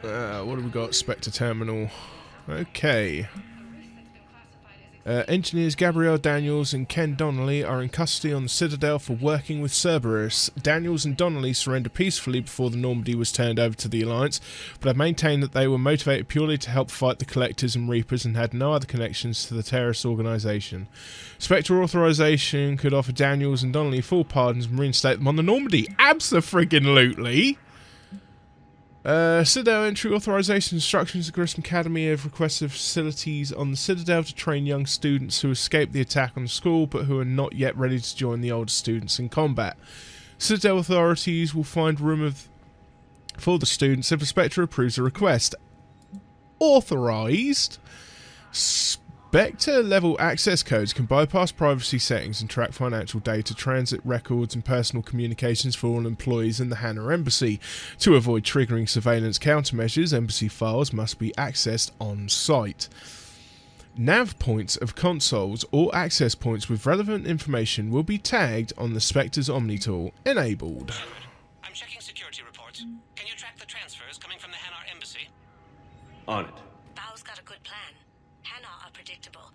What have we got? Spectre Terminal. Okay. Engineers Gabrielle Daniels and Ken Donnelly are in custody on the Citadel for working with Cerberus. Daniels and Donnelly surrendered peacefully before the Normandy was turned over to the Alliance, but have maintained that they were motivated purely to help fight the Collectors and Reapers and had no other connections to the terrorist organisation. Spectre authorization could offer Daniels and Donnelly full pardons and reinstate them on the Normandy. Abso-friggin-lutely! Citadel entry authorization instructions. The Grissom Academy have requested facilities on the Citadel to train young students who escaped the attack on the school but who are not yet ready to join the older students in combat. Citadel authorities will find room for the students if the Spectre approves the request. Authorized? Spectre-level access codes can bypass privacy settings and track financial data, transit records and personal communications for all employees in the Hannah Embassy. To avoid triggering surveillance countermeasures, embassy files must be accessed on-site. Nav points of consoles or access points with relevant information will be tagged on the Spectre's Omni tool. Enabled. I'm checking security reports. Can you track the transfers coming from the Hannah Embassy? On it. Bao's got a good plan. Hannah are predictable.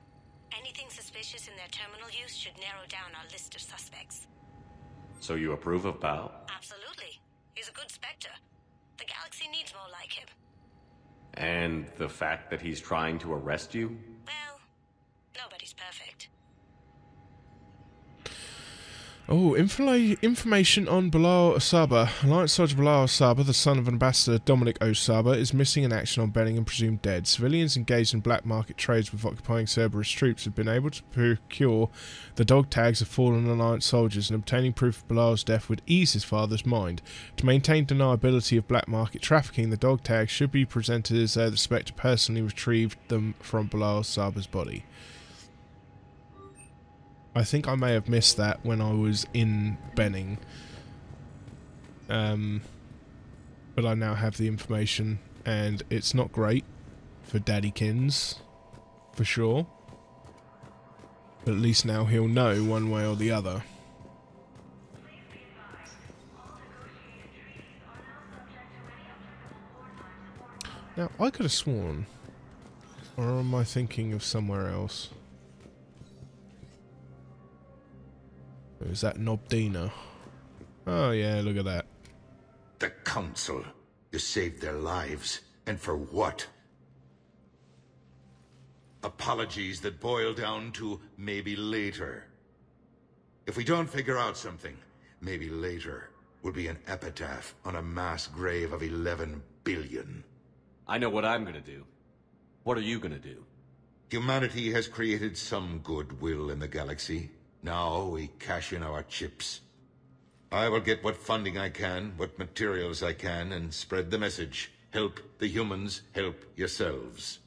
Anything suspicious in their terminal use should narrow down our list of suspects. So you approve of Bao? Absolutely. He's a good Spectre. The galaxy needs more like him. And the fact that he's trying to arrest you? Well, nobody's perfect. Oh, information on Bilal Osaba. Alliance Soldier Bilal Osaba, the son of Ambassador Dominic Osaba, is missing in action on Benning and presumed dead. Civilians engaged in black market trades with occupying Cerberus troops have been able to procure the dog tags of fallen Alliance soldiers, and obtaining proof of Bilal's death would ease his father's mind. To maintain deniability of black market trafficking, the dog tags should be presented as though the Spectre personally retrieved them from Bilal Osaba's body. I think I may have missed that when I was in Benning. But I now have the information, and it's not great for Daddykins, for sure. But at least now he'll know one way or the other. Now, I could have sworn, or am I thinking of somewhere else? Is that Nobdina? Oh yeah, look at that. The Council. You saved their lives. And for what? Apologies that boil down to maybe later. If we don't figure out something, maybe later will be an epitaph on a mass grave of 11 billion. I know what I'm gonna do. What are you gonna do? Humanity has created some goodwill in the galaxy. Now we cash in our chips. I will get what funding I can, what materials I can, and spread the message. Help the humans, help yourselves.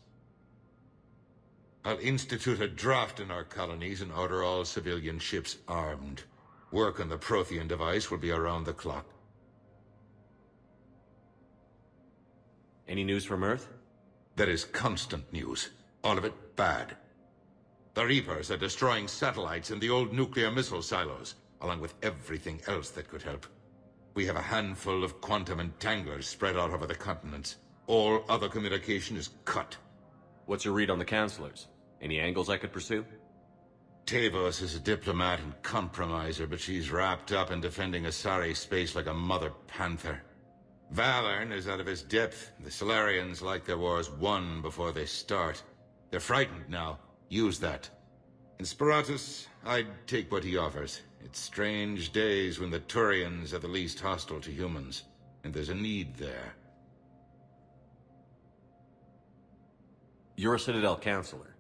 I'll institute a draft in our colonies and order all civilian ships armed. Work on the Prothean device will be around the clock. Any news from Earth? There is constant news. All of it bad. The Reapers are destroying satellites and the old nuclear missile silos, along with everything else that could help. We have a handful of quantum entanglers spread out over the continents. All other communication is cut. What's your read on the counselors? Any angles I could pursue? Tavos is a diplomat and compromiser, but she's wrapped up in defending Asari space like a mother panther. Valern is out of his depth. The Solarians like their wars won before they start. They're frightened now. Use that. In Sparatus, I'd take what he offers. It's strange days when the Turians are the least hostile to humans, and there's a need there. You're a Citadel counselor.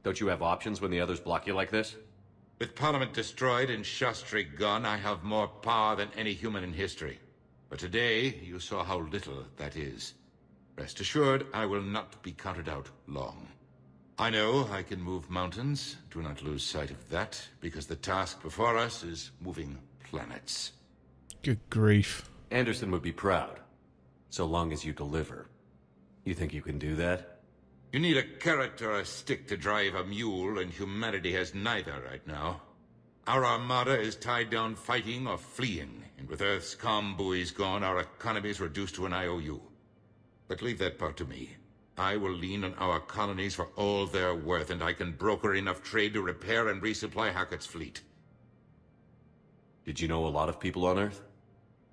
Don't you have options when the others block you like this? With Parliament destroyed and Shastri gone, I have more power than any human in history. But today, you saw how little that is. Rest assured, I will not be counted out long. I know I can move mountains. Do not lose sight of that, because the task before us is moving planets. Good grief. Anderson would be proud, so long as you deliver. You think you can do that? You need a carrot or a stick to drive a mule, and humanity has neither right now. Our armada is tied down fighting or fleeing, and with Earth's comm buoys gone, our economy is reduced to an IOU. But leave that part to me. I will lean on our colonies for all they're worth, and I can broker enough trade to repair and resupply Hackett's fleet. Did you know a lot of people on Earth?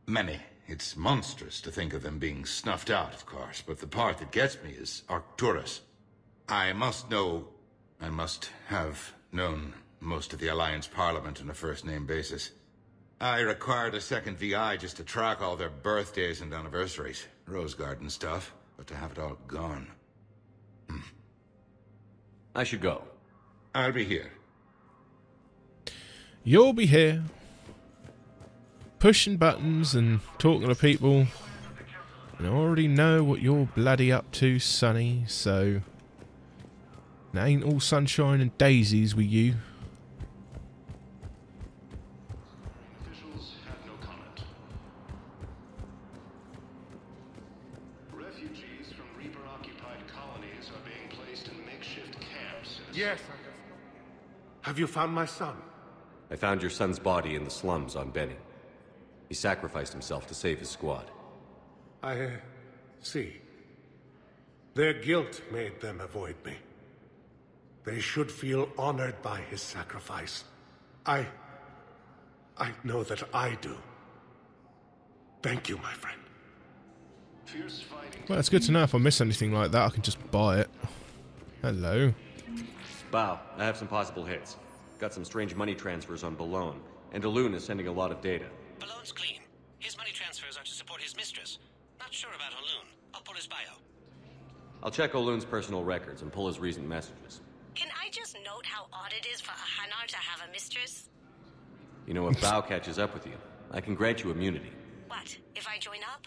Many. It's monstrous to think of them being snuffed out, of course, but the part that gets me is Arcturus. I must have known most of the Alliance Parliament on a first-name basis. I required a second VI just to track all their birthdays and anniversaries. Rose Garden stuff, but to have it all gone. I should go. I'll be here. You'll be here. Pushing buttons and talking to people. And I already know what you're bloody up to, Sonny, so... It ain't all sunshine and daisies with you. Officials have no comment. Refugees from Reaper-occupied colonies are being placed in makeshift camps. Yes. Have you found my son? I found your son's body in the slums on Benny. He sacrificed himself to save his squad. I see. Their guilt made them avoid me. They should feel honored by his sacrifice. I know that I do. Thank you, my friend. Fierce fighting. Well, it's good to know if I miss anything like that, I can just buy it. Hello. Bow, I have some possible hits. Got some strange money transfers on Boulogne, and Daloon is sending a lot of data. Balloon's clean. His money transfers are to support his mistress. Not sure about O'Loon. I'll pull his bio. I'll check O'Loon's personal records and pull his recent messages. Can I just note how odd it is for a Hanar to have a mistress? You know, if Bow catches up with you, I can grant you immunity. What, if I join up?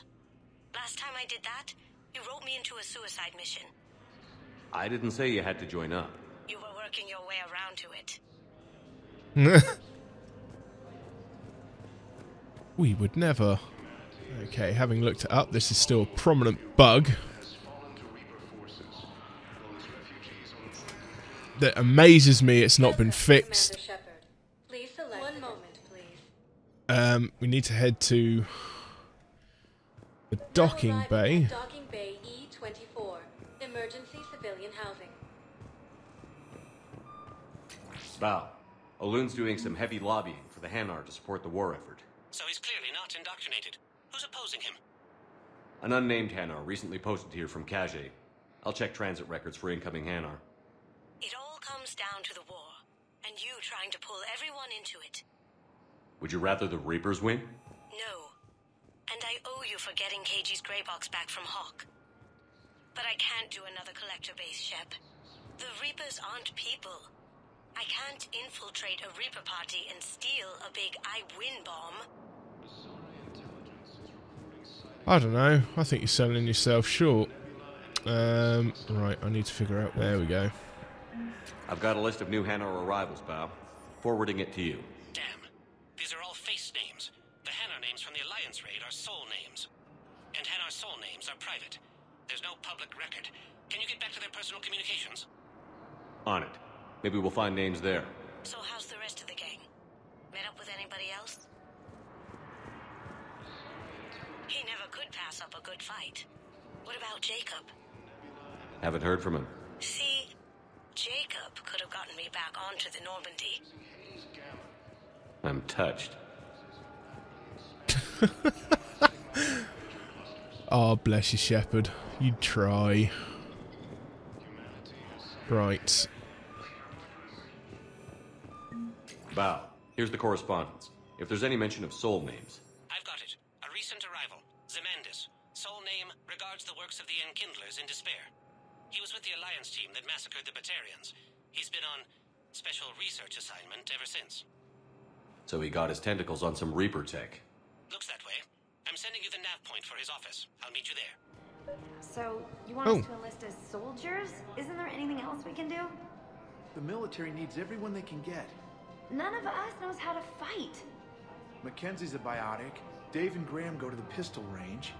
Last time I did that, you wrote me into a suicide mission. I didn't say you had to join up. You were working your way around to it. We would never. Okay, having looked it up, this is still a prominent bug that amazes me it's not been fixed. Please select one moment, please. We need to head to the docking bay. Docking Bay E24. Emergency civilian housing. Bow, O'Loon's doing some heavy lobbying for the Hanar to support the war effort. So he's clearly not indoctrinated. Who's opposing him? An unnamed Hanar recently posted here from Kage. I'll check transit records for incoming Hanar. It all comes down to the war, and you trying to pull everyone into it. Would you rather the Reapers win? No. And I owe you for getting KG's grey box back from Hawk. But I can't do another collector base, Shep. The Reapers aren't people. I can't infiltrate a Reaper party and steal a big I win bomb. I don't know. I think you're selling yourself short. Right, I need to figure out. There we go. I've got a list of new Hanar arrivals, Bow. Forwarding it to you. Damn. These are all face names. The Hanar names from the Alliance raid are soul names. And Hanar soul names are private. There's no public record. Can you get back to their personal communications? On it. Maybe we'll find names there. So how's the rest of the gang? Met up with anybody else? He never could pass up a good fight. What about Jacob? Haven't heard from him. See, Jacob could have gotten me back onto the Normandy. I'm touched. Oh, bless you, Shepard. You'd try. Right. Bow, here's the correspondence. If there's any mention of soul names. I've got it. A recent arrival. Zemandis. Soul name regards the works of the Enkindlers in despair. He was with the Alliance team that massacred the Batarians. He's been on special research assignment ever since. So he got his tentacles on some Reaper tech. Looks that way. I'm sending you the nav point for his office. I'll meet you there. So, you want us to enlist as soldiers? Isn't there anything else we can do? The military needs everyone they can get. None of us knows how to fight. Mackenzie's a biotic. Dave and Graham go to the pistol range.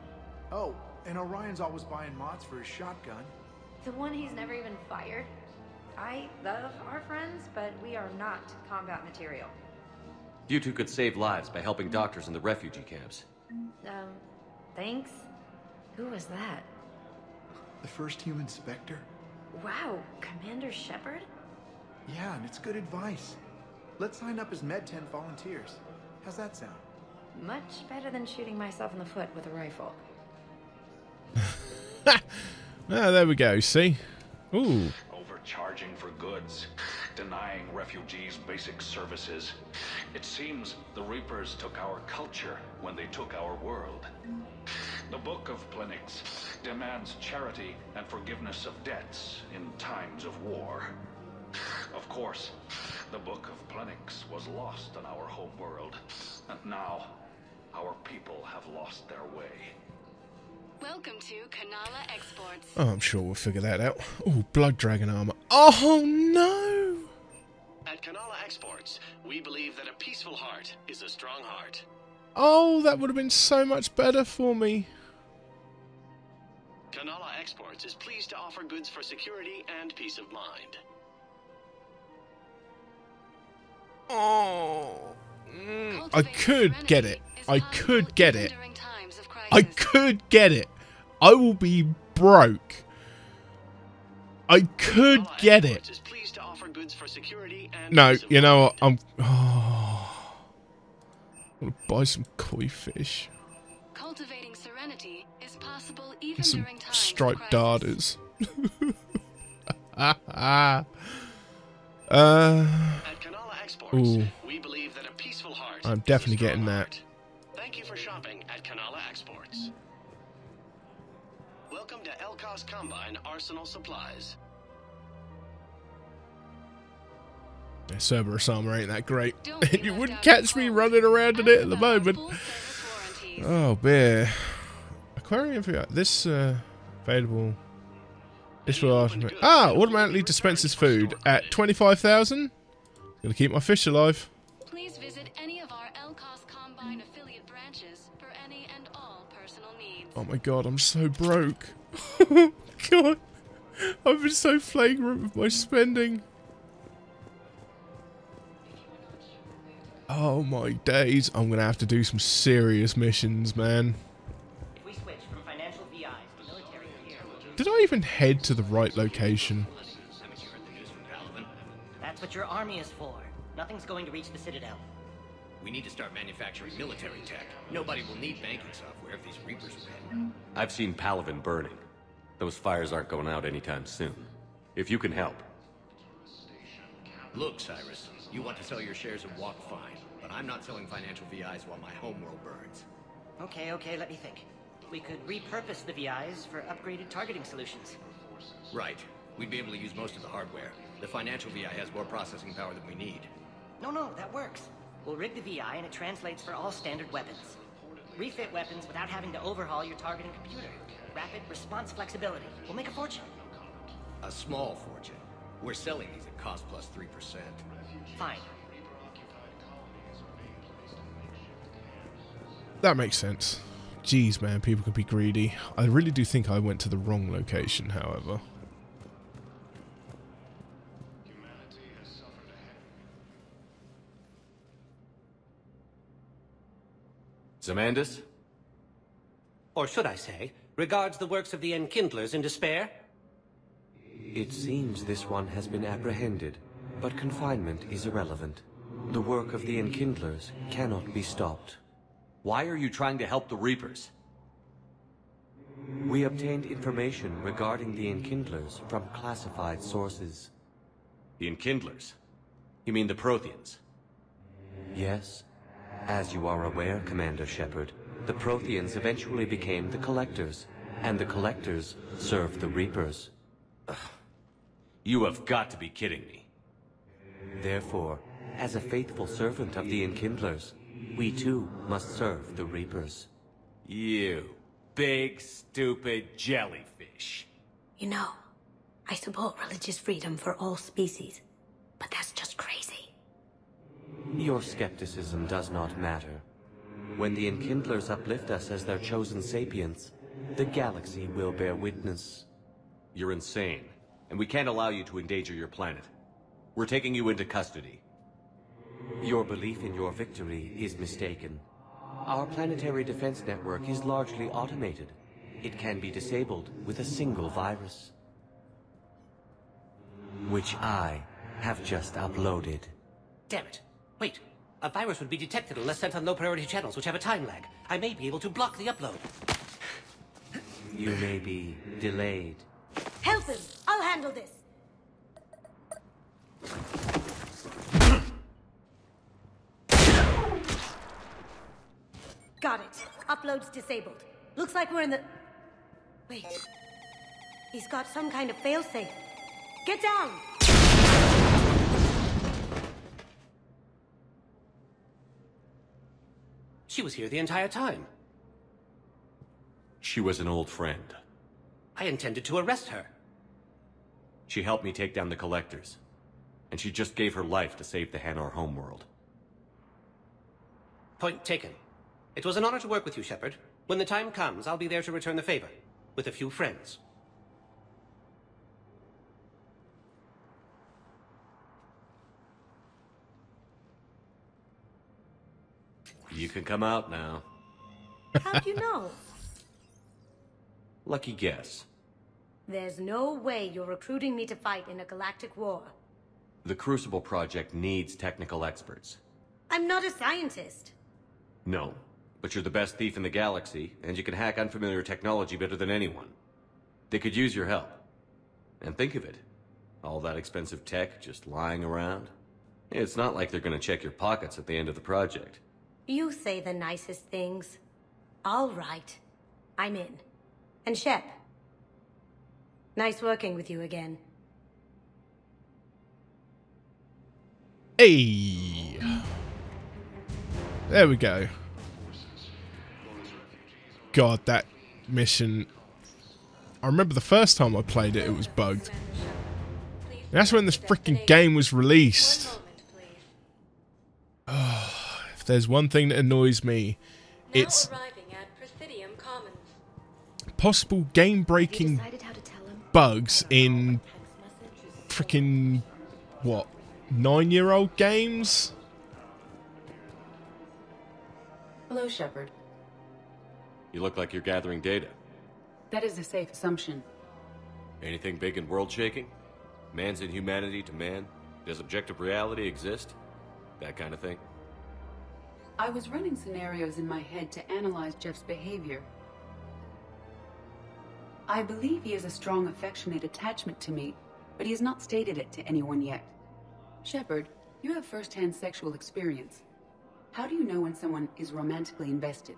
Oh, and Orion's always buying mods for his shotgun. The one he's never even fired. I love our friends, but we are not combat material. You two could save lives by helping doctors in the refugee camps. Thanks. Who was that? The first human Spectre? Wow, Commander Shepard? Yeah, and it's good advice. Let's sign up as Med-10 volunteers. How's that sound? Much better than shooting myself in the foot with a rifle. Ah, there we go, see? Ooh. Overcharging for goods, denying refugees basic services. It seems the Reapers took our culture when they took our world. The Book of Plenix demands charity and forgiveness of debts in times of war. Of course, the Book of Plenix was lost on our home world, and now our people have lost their way. Welcome to Kanala Exports. Oh, I'm sure we'll figure that out. Oh, blood dragon armor. Oh, no! At Kanala Exports, we believe that a peaceful heart is a strong heart. Oh, that would have been so much better for me. Kanala Exports is pleased to offer goods for security and peace of mind. Oh, I could get it. I could get it. I could get it. I will be broke. I could get it. No, you know what? I'm gonna buy some koi fish. Cultivating serenity is possible even Some during times striped of darters. Ooh. We believe that a peaceful heart I'm definitely getting that. Thank you for shopping at Kanala Exports. Welcome to Elkos Combine Arsenal Supplies. Yeah, Cerberus armor ain't that great. You wouldn't catch me running around in it at the moment. Oh, bear. Aquarium for this available. This will automatically dispenses food at 25,000. Gonna keep my fish alive. Please visit any of our Elkos Combine affiliate branches for any and all personal needs. Oh my god, I'm so broke. God, I've been so flagrant with my spending. Oh my days, I'm gonna have to do some serious missions, man. If we switch from financial VIs to military gear. Did I even head to the right location? That's what your army is for. Nothing's going to reach the Citadel. We need to start manufacturing military tech. Nobody will need banking software if these Reapers win. I've seen Palavin burning. Those fires aren't going out anytime soon. If you can help. Look, Cyrus, you want to sell your shares of Walk fine, but I'm not selling financial VIs while my homeworld burns. Okay, let me think. We could repurpose the VIs for upgraded targeting solutions. Right. We'd be able to use most of the hardware. The financial VI has more processing power than we need. No, that works. We'll rig the VI and it translates for all standard weapons. Refit weapons without having to overhaul your targeting computer. Rapid response flexibility. We'll make a fortune. A small fortune. We're selling these at cost plus 3%. Fine. That makes sense. Jeez, man, people can be greedy. I really do think I went to the wrong location, however. Zamandis? Or should I say, regards the works of the Enkindlers in despair? It seems this one has been apprehended, but confinement is irrelevant. The work of the Enkindlers cannot be stopped. Why are you trying to help the Reapers? We obtained information regarding the Enkindlers from classified sources. The Enkindlers? You mean the Protheans? Yes. As you are aware, Commander Shepard, the Protheans eventually became the Collectors, and the Collectors served the Reapers. Ugh. You have got to be kidding me. Therefore, as a faithful servant of the Enkindlers, we too must serve the Reapers. You big, stupid jellyfish. You know, I support religious freedom for all species, but that's just crazy. Your skepticism does not matter. When the Enkindlers uplift us as their chosen sapients, the galaxy will bear witness. You're insane, and we can't allow you to endanger your planet. We're taking you into custody. Your belief in your victory is mistaken. Our planetary defense network is largely automated, It can be disabled with a single virus, which I have just uploaded. Damn it. Wait. A virus would be detected unless sent on low-priority channels, which have a time lag. I may be able to block the upload. You may be delayed. Help him! I'll handle this! Got it. Upload's disabled. Looks like we're in the... Wait. He's got some kind of failsafe. Get down! She was here the entire time. She was an old friend. I intended to arrest her. She helped me take down the Collectors. And she just gave her life to save the Hanar homeworld. Point taken. It was an honor to work with you, Shepard. When the time comes, I'll be there to return the favor. With a few friends. You can come out now. How'd you know? Lucky guess. There's no way you're recruiting me to fight in a galactic war. The Crucible Project needs technical experts. I'm not a scientist. No, but you're the best thief in the galaxy, and you can hack unfamiliar technology better than anyone. They could use your help. And think of it. All that expensive tech just lying around. It's not like they're gonna check your pockets at the end of the project. You say the nicest things. All right. I'm in. And Shep. Nice working with you again. Hey! There we go. God, that mission... I remember the first time I played it, it was bugged. That's when this freaking game was released. Oh, if there's one thing that annoys me, it's possible game-breaking bugs in freaking, what, 9-year-old games? Hello, Shepard. You look like you're gathering data. That is a safe assumption. Anything big and world-shaking? Man's inhumanity to man? Does objective reality exist? That kind of thing? I was running scenarios in my head to analyze Jeff's behavior. I believe he has a strong affectionate attachment to me, but he has not stated it to anyone yet. Shepard, you have first-hand sexual experience. How do you know when someone is romantically invested?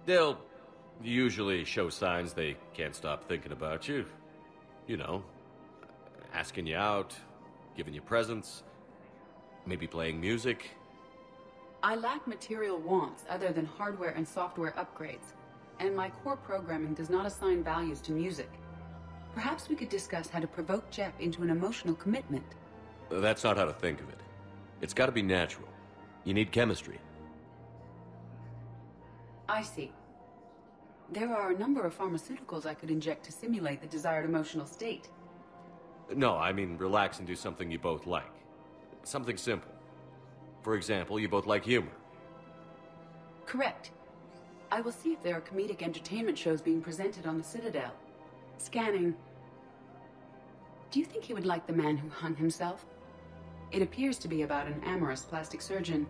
They'll usually show signs they can't stop thinking about you. You know, asking you out, giving you presents, maybe playing music. I lack material wants other than hardware and software upgrades, and my core programming does not assign values to music. Perhaps we could discuss how to provoke Jeff into an emotional commitment. That's not how to think of it. It's got to be natural. You need chemistry. I see. There are a number of pharmaceuticals I could inject to simulate the desired emotional state. No, I mean relax and do something you both like. Something simple. For example, you both like humor. Correct. I will see if there are comedic entertainment shows being presented on the Citadel. Scanning. Do you think he would like The Man Who Hung Himself? It appears to be about an amorous plastic surgeon.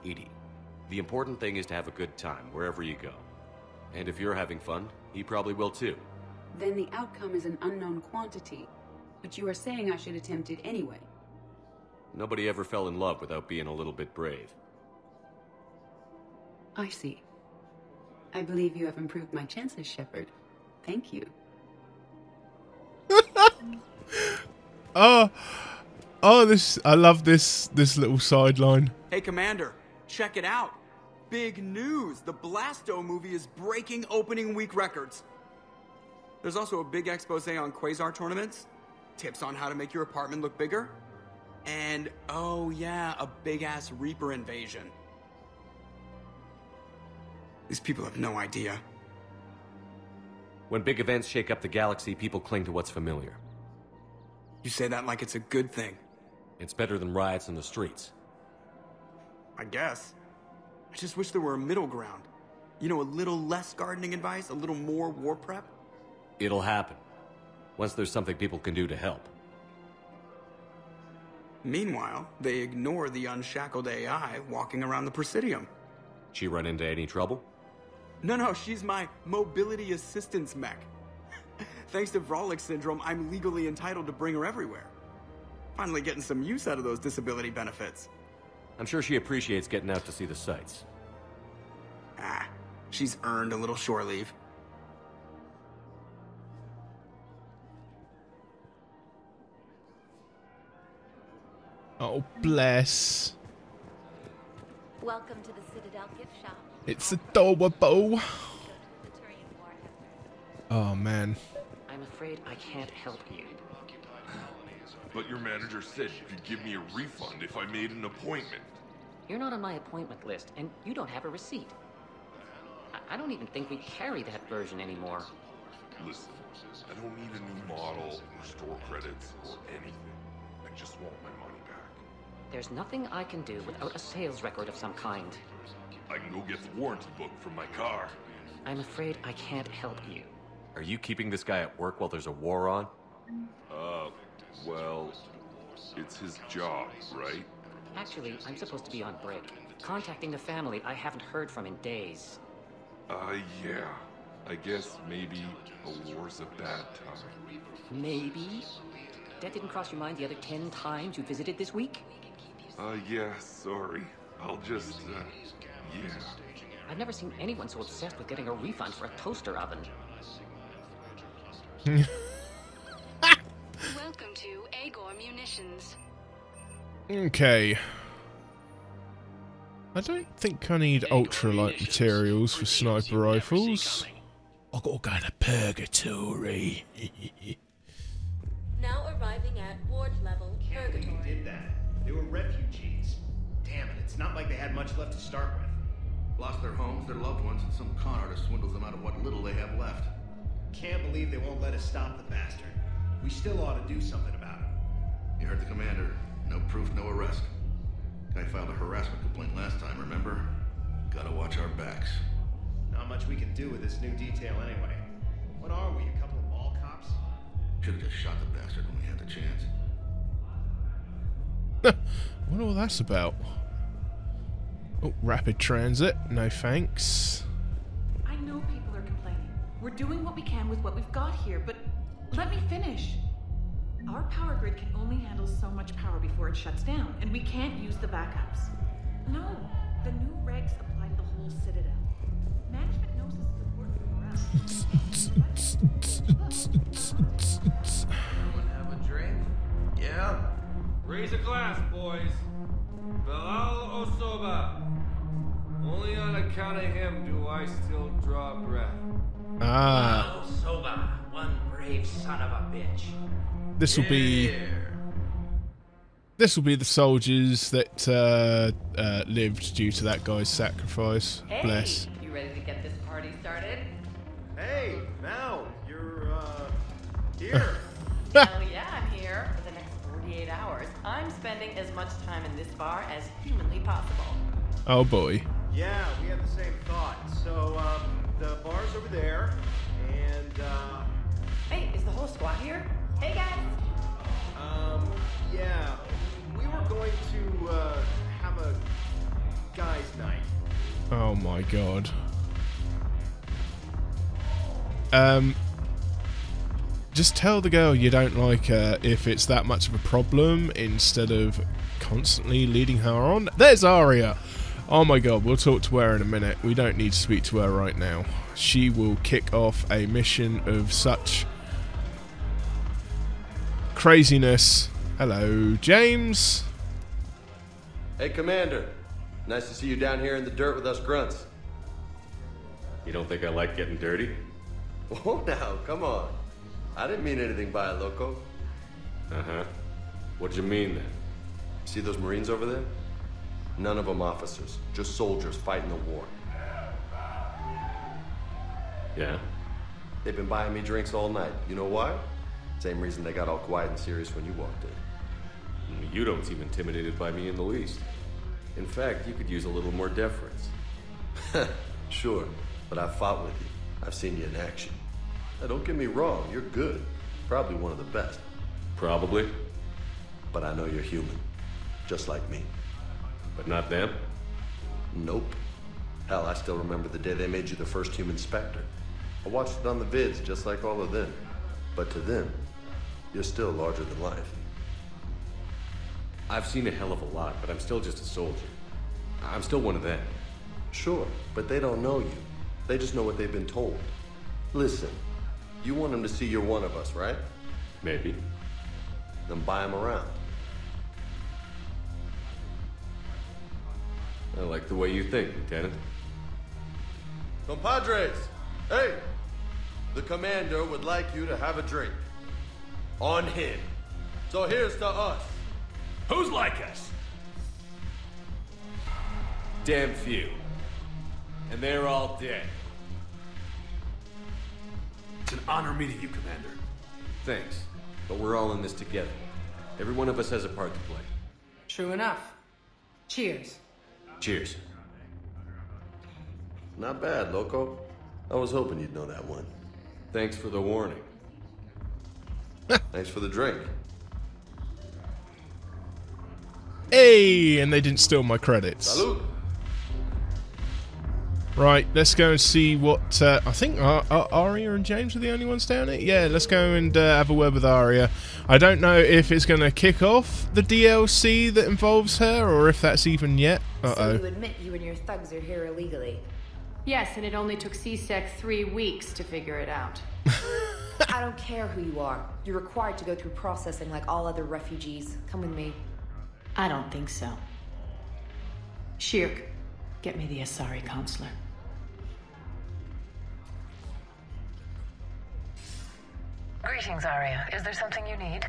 Edie, the important thing is to have a good time wherever you go. And if you're having fun, he probably will too. Then the outcome is an unknown quantity. But you are saying I should attempt it anyway. Nobody ever fell in love without being a little bit brave. I see. I believe you have improved my chances, Shepard. Thank you. I love this little sideline. Hey, Commander, check it out. Big news! The Blasto movie is breaking opening week records. There's also a big expose on Quasar tournaments, tips on how to make your apartment look bigger, and, oh yeah, a big-ass Reaper invasion. These people have no idea. When big events shake up the galaxy, people cling to what's familiar. You say that like it's a good thing. It's better than riots in the streets. I guess. I just wish there were a middle ground. You know, a little less gardening advice, a little more war prep. It'll happen. Once there's something people can do to help. Meanwhile, they ignore the unshackled AI walking around the Presidium. She run into any trouble? No, she's my mobility assistance mech. Thanks to Vrolic syndrome, I'm legally entitled to bring her everywhere. Finally getting some use out of those disability benefits. I'm sure she appreciates getting out to see the sights. Ah, she's earned a little shore leave. Oh, bless. Welcome to the Citadel gift shop. It's adorable. Oh, man. I'm afraid I can't help you. But your manager said you could give me a refund if I made an appointment. You're not on my appointment list, and you don't have a receipt. I don't even think we carry that version anymore. Listen, I don't need a new model or store credits or anything. I just want my money back. There's nothing I can do without a sales record of some kind. I can go get the warranty book from my car. I'm afraid I can't help you. Are you keeping this guy at work while there's a war on? Well, it's his job, right? Actually, I'm supposed to be on break. Contacting the family I haven't heard from in days. Yeah. I guess maybe a war's a bad time. Maybe? That didn't cross your mind the other 10 times you visited this week? Yeah, sorry. I'll just, yeah. I've never seen anyone so obsessed with getting a refund for a toaster oven. Welcome to Agor Munitions. Okay. I don't think I need ultralight materials for sniper rifles. I gotta go to purgatory. Now arriving at ward level purgatory. Who did that? They were refugees. Damn it, it's not like they had much left to start with. Lost their homes, their loved ones, and some con artist swindles them out of what little they have left. Can't believe they won't let us stop the bastard. We still ought to do something about it. You heard the commander. No proof, no arrest. Guy filed a harassment complaint last time, remember? Gotta watch our backs. Not much we can do with this new detail anyway. What are we, a couple of mall cops? Should've just shot the bastard when we had the chance. I wonder what that's about. Oh, rapid transit. No thanks. I know people are complaining. We're doing what we can with what we've got here, but let me finish. Our power grid can only handle so much power before it shuts down, and we can't use the backups. No, the new regs apply to the whole Citadel. Management knows this is important for us. Anyone have a drink? Yeah? Raise a glass, boys. Bilal Osoba. Only on account of him do I still draw breath. Ah. Bilal Osoba, one brave son of a bitch. This will be the soldiers that lived due to that guy's sacrifice. Hey, Bless. you ready to get this party started? Hey, now you're here. Hell yeah, I'm here. For the next 48 hours, I'm spending as much time in this bar as humanly possible. Oh boy. Yeah, we had the same thought. So, the bar's over there, and Hey, is the whole squad here? Hey guys. Yeah, we were going to have a guys' night. Oh my god. Just tell the girl you don't like her if it's that much of a problem, instead of constantly leading her on. There's Arya! Oh my god, we'll talk to her in a minute. We don't need to speak to her right now. She will kick off a mission of such craziness. Hello, James. Hey, Commander. Nice to see you down here in the dirt with us grunts. You don't think I like getting dirty? Oh, now, come on. I didn't mean anything by it, loco. Uh-huh. What'd you mean, then? See those Marines over there? None of them officers, just soldiers fighting the war. Yeah? They've been buying me drinks all night. You know why? Same reason they got all quiet and serious when you walked in. You don't seem intimidated by me in the least. In fact, you could use a little more deference. Sure, but I've fought with you. I've seen you in action. Now, don't get me wrong, you're good. Probably one of the best. Probably. But I know you're human. Just like me. But not them? Nope. Hell, I still remember the day they made you the first human Spectre. I watched it on the vids, just like all of them. But to them, you're still larger than life. I've seen a hell of a lot, but I'm still just a soldier. I'm still one of them. Sure, but they don't know you. They just know what they've been told. Listen, you want them to see you're one of us, right? Maybe. Then buy them around. I like the way you think, Lieutenant. Compadres! Hey! The commander would like you to have a drink. On him. So here's to us. Who's like us? Damn few. And they're all dead. It's an honor meeting you, Commander. Thanks. But we're all in this together. Every one of us has a part to play. True enough. Cheers. Cheers. Not bad, Loco. I was hoping you'd know that one. Thanks for the warning. Thanks for the drink. Hey, and they didn't steal my credits. Salud. Right, let's go and see what... I think Aria and James are the only ones down it. Yeah, let's go and have a word with Aria. I don't know if it's going to kick off the DLC that involves her, or if that's even yet. So you admit you and your thugs are here illegally? Yes, and it only took CSEC 3 weeks to figure it out. I don't care who you are. You're required to go through processing like all other refugees. Come with me. I don't think so. Shirk, get me the Asari consular. Greetings, Aria. Is there something you need?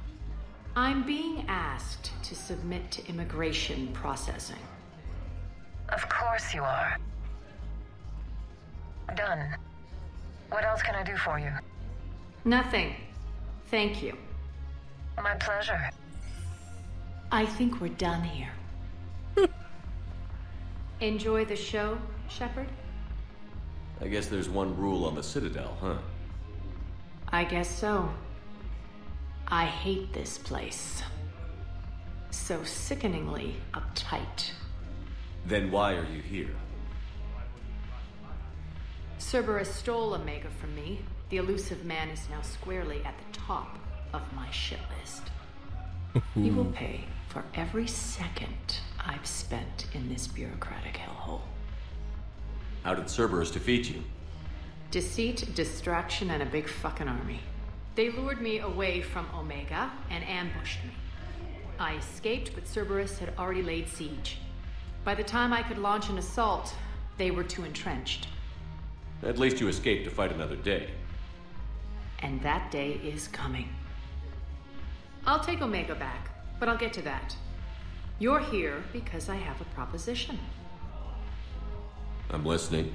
I'm being asked to submit to immigration processing. Of course you are. Done. What else can I do for you? Nothing. Thank you. My pleasure. I think we're done here. Enjoy the show, Shepard? I guess there's one rule on the Citadel, huh? I guess so. I hate this place. So sickeningly uptight. Then why are you here? Cerberus stole Omega from me. The elusive man is now squarely at the top of my shit list. He will pay for every second I've spent in this bureaucratic hellhole. How did Cerberus defeat you? Deceit, distraction, and a big fucking army. They lured me away from Omega and ambushed me. I escaped, but Cerberus had already laid siege. By the time I could launch an assault, they were too entrenched. At least you escaped to fight another day. And that day is coming. I'll take Omega back, but I'll get to that. You're here because I have a proposition. I'm listening.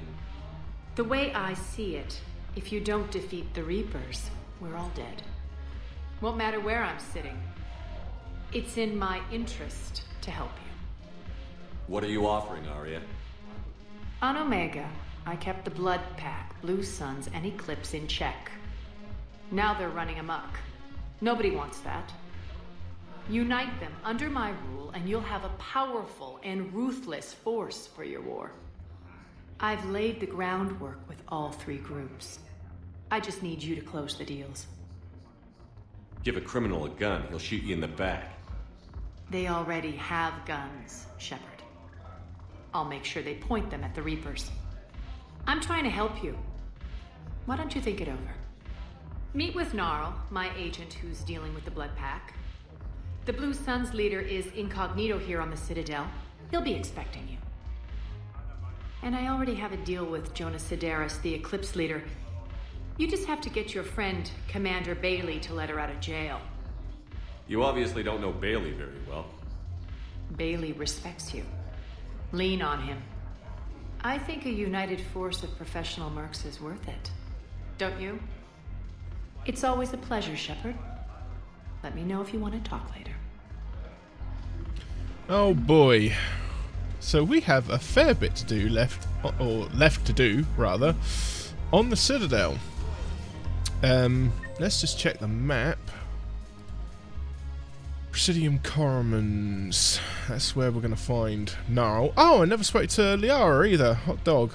The way I see it, if you don't defeat the Reapers, we're all dead. Won't matter where I'm sitting. It's in my interest to help you. What are you offering, Aria? On Omega, I kept the Blood Pack, Blue Suns, and Eclipse in check. Now they're running amok. Nobody wants that. Unite them under my rule, and you'll have a powerful and ruthless force for your war. I've laid the groundwork with all 3 groups. I just need you to close the deals. Give a criminal a gun, he'll shoot you in the back. They already have guns, Shepard. I'll make sure they point them at the Reapers. I'm trying to help you. Why don't you think it over? Meet with Gnarl, my agent who's dealing with the Blood Pack. The Blue Suns leader is incognito here on the Citadel. He'll be expecting you. And I already have a deal with Jonas Sidaris, the Eclipse leader. You just have to get your friend, Commander Bailey, to let her out of jail. You obviously don't know Bailey very well. Bailey respects you. Lean on him. I think a united force of professional mercs is worth it. Don't you? It's always a pleasure, Shepard. Let me know if you want to talk later. Oh boy. So we have a fair bit to do left, or left to do, rather, on the Citadel. Let's just check the map. Presidium Coromans. That's where we're going to find Gnarl. Oh, I never spoke to Liara either. Hot dog.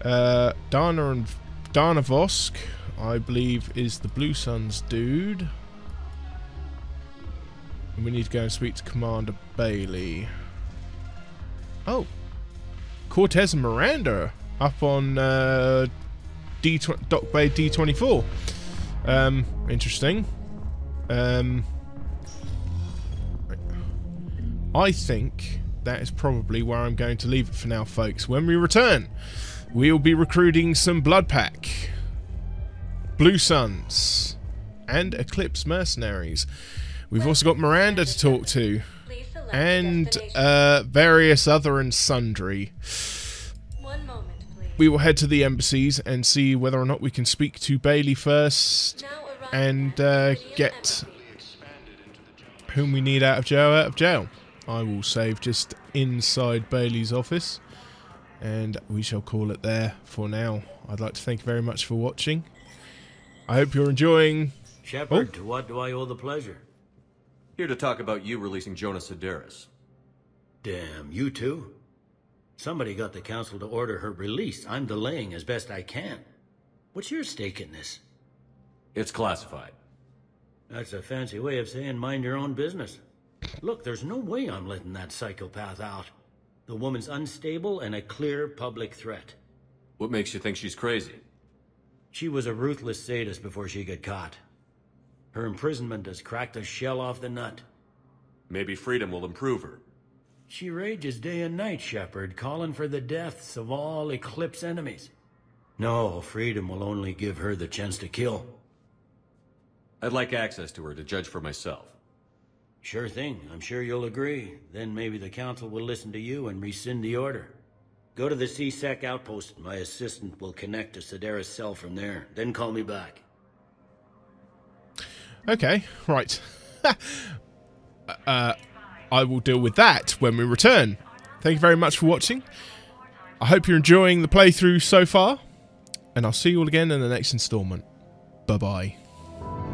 Dana Vosk, I believe, is the Blue Suns dude. And we need to go and speak to Commander Bailey. Oh. Cortez and Miranda up on Dock Bay D24. Interesting. I think that is probably where I'm going to leave it for now, folks. When we return, we'll be recruiting some Blood Pack, Blue Suns, and Eclipse mercenaries. We've also got Miranda to talk to, and various other and sundry. We will head to the embassies and see whether or not we can speak to Bailey first, and get whom we need out of jail. I will save just inside Bailey's office, and we shall call it there for now. I'd like to thank you very much for watching. I hope you're enjoying... Shepard, to what do I owe the pleasure? Here to talk about you releasing Jonas Sedaris. Damn, you too? Somebody got the council to order her release. I'm delaying as best I can. What's your stake in this? It's classified. That's a fancy way of saying mind your own business. Look, there's no way I'm letting that psychopath out. The woman's unstable and a clear public threat. What makes you think she's crazy? She was a ruthless sadist before she got caught. Her imprisonment has cracked the shell off the nut. Maybe freedom will improve her. She rages day and night, Shepard, calling for the deaths of all Eclipse enemies. No, freedom will only give her the chance to kill. I'd like access to her to judge for myself. Sure thing. I'm sure you'll agree. Then maybe the council will listen to you and rescind the order. Go to the C-Sec outpost. My assistant will connect to Sedaris' cell from there. Then call me back. Okay, right. I will deal with that when we return. Thank you very much for watching. I hope you're enjoying the playthrough so far, and I'll see you all again in the next installment. Bye-bye.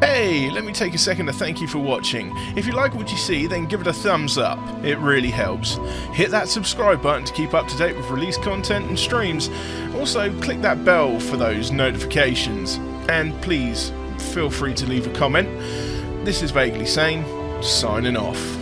Hey, let me take a second to thank you for watching. If you like what you see, then give it a thumbs up. It really helps. Hit that subscribe button to keep up to date with release content and streams. Also, click that bell for those notifications. And please, feel free to leave a comment. This is VaguelySane, signing off.